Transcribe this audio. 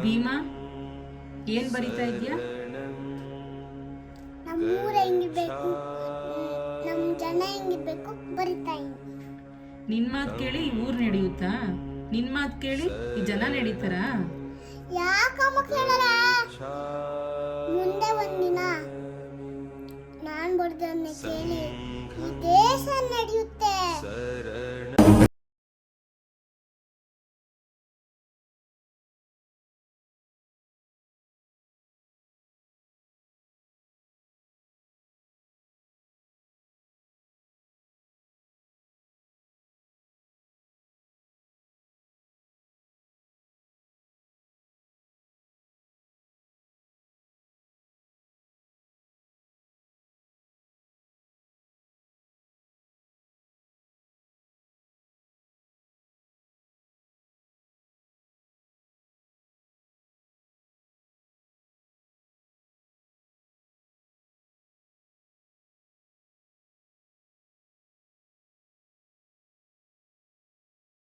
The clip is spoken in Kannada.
ಭೀಮಾ, ಏನ್ ಬರಿತಾ ಇದ್ಯಾ? ನಮ್ಮೂರ ಹೆಂಗಿರ್ಬೇಕು, ನಮ್ಮ ಜನ ಹೆಂಗಿರ್ಬೇಕು ಬರಿತಾ ಇದ್ದೀನಿ. ನಿನ್ ಮಾತು ಕೇಳಿ ಈ ಊರ್ ನಡೆಯುತ್ತಾ? ನಿನ್ ಮಾತು ಕೇಳಿ ಈ ಜನ ನಡೀತಾರ? ಯಾಕಮ್ಮ ಕೇಳಲ್ಲ? ಮುಂದೆ ಒಂದಿನ ನಾನ್ ಬರ್ದನ್ನ ಕೇಳಿ ಈ ದೇಶ ನಡೆಯುತ್ತೆ.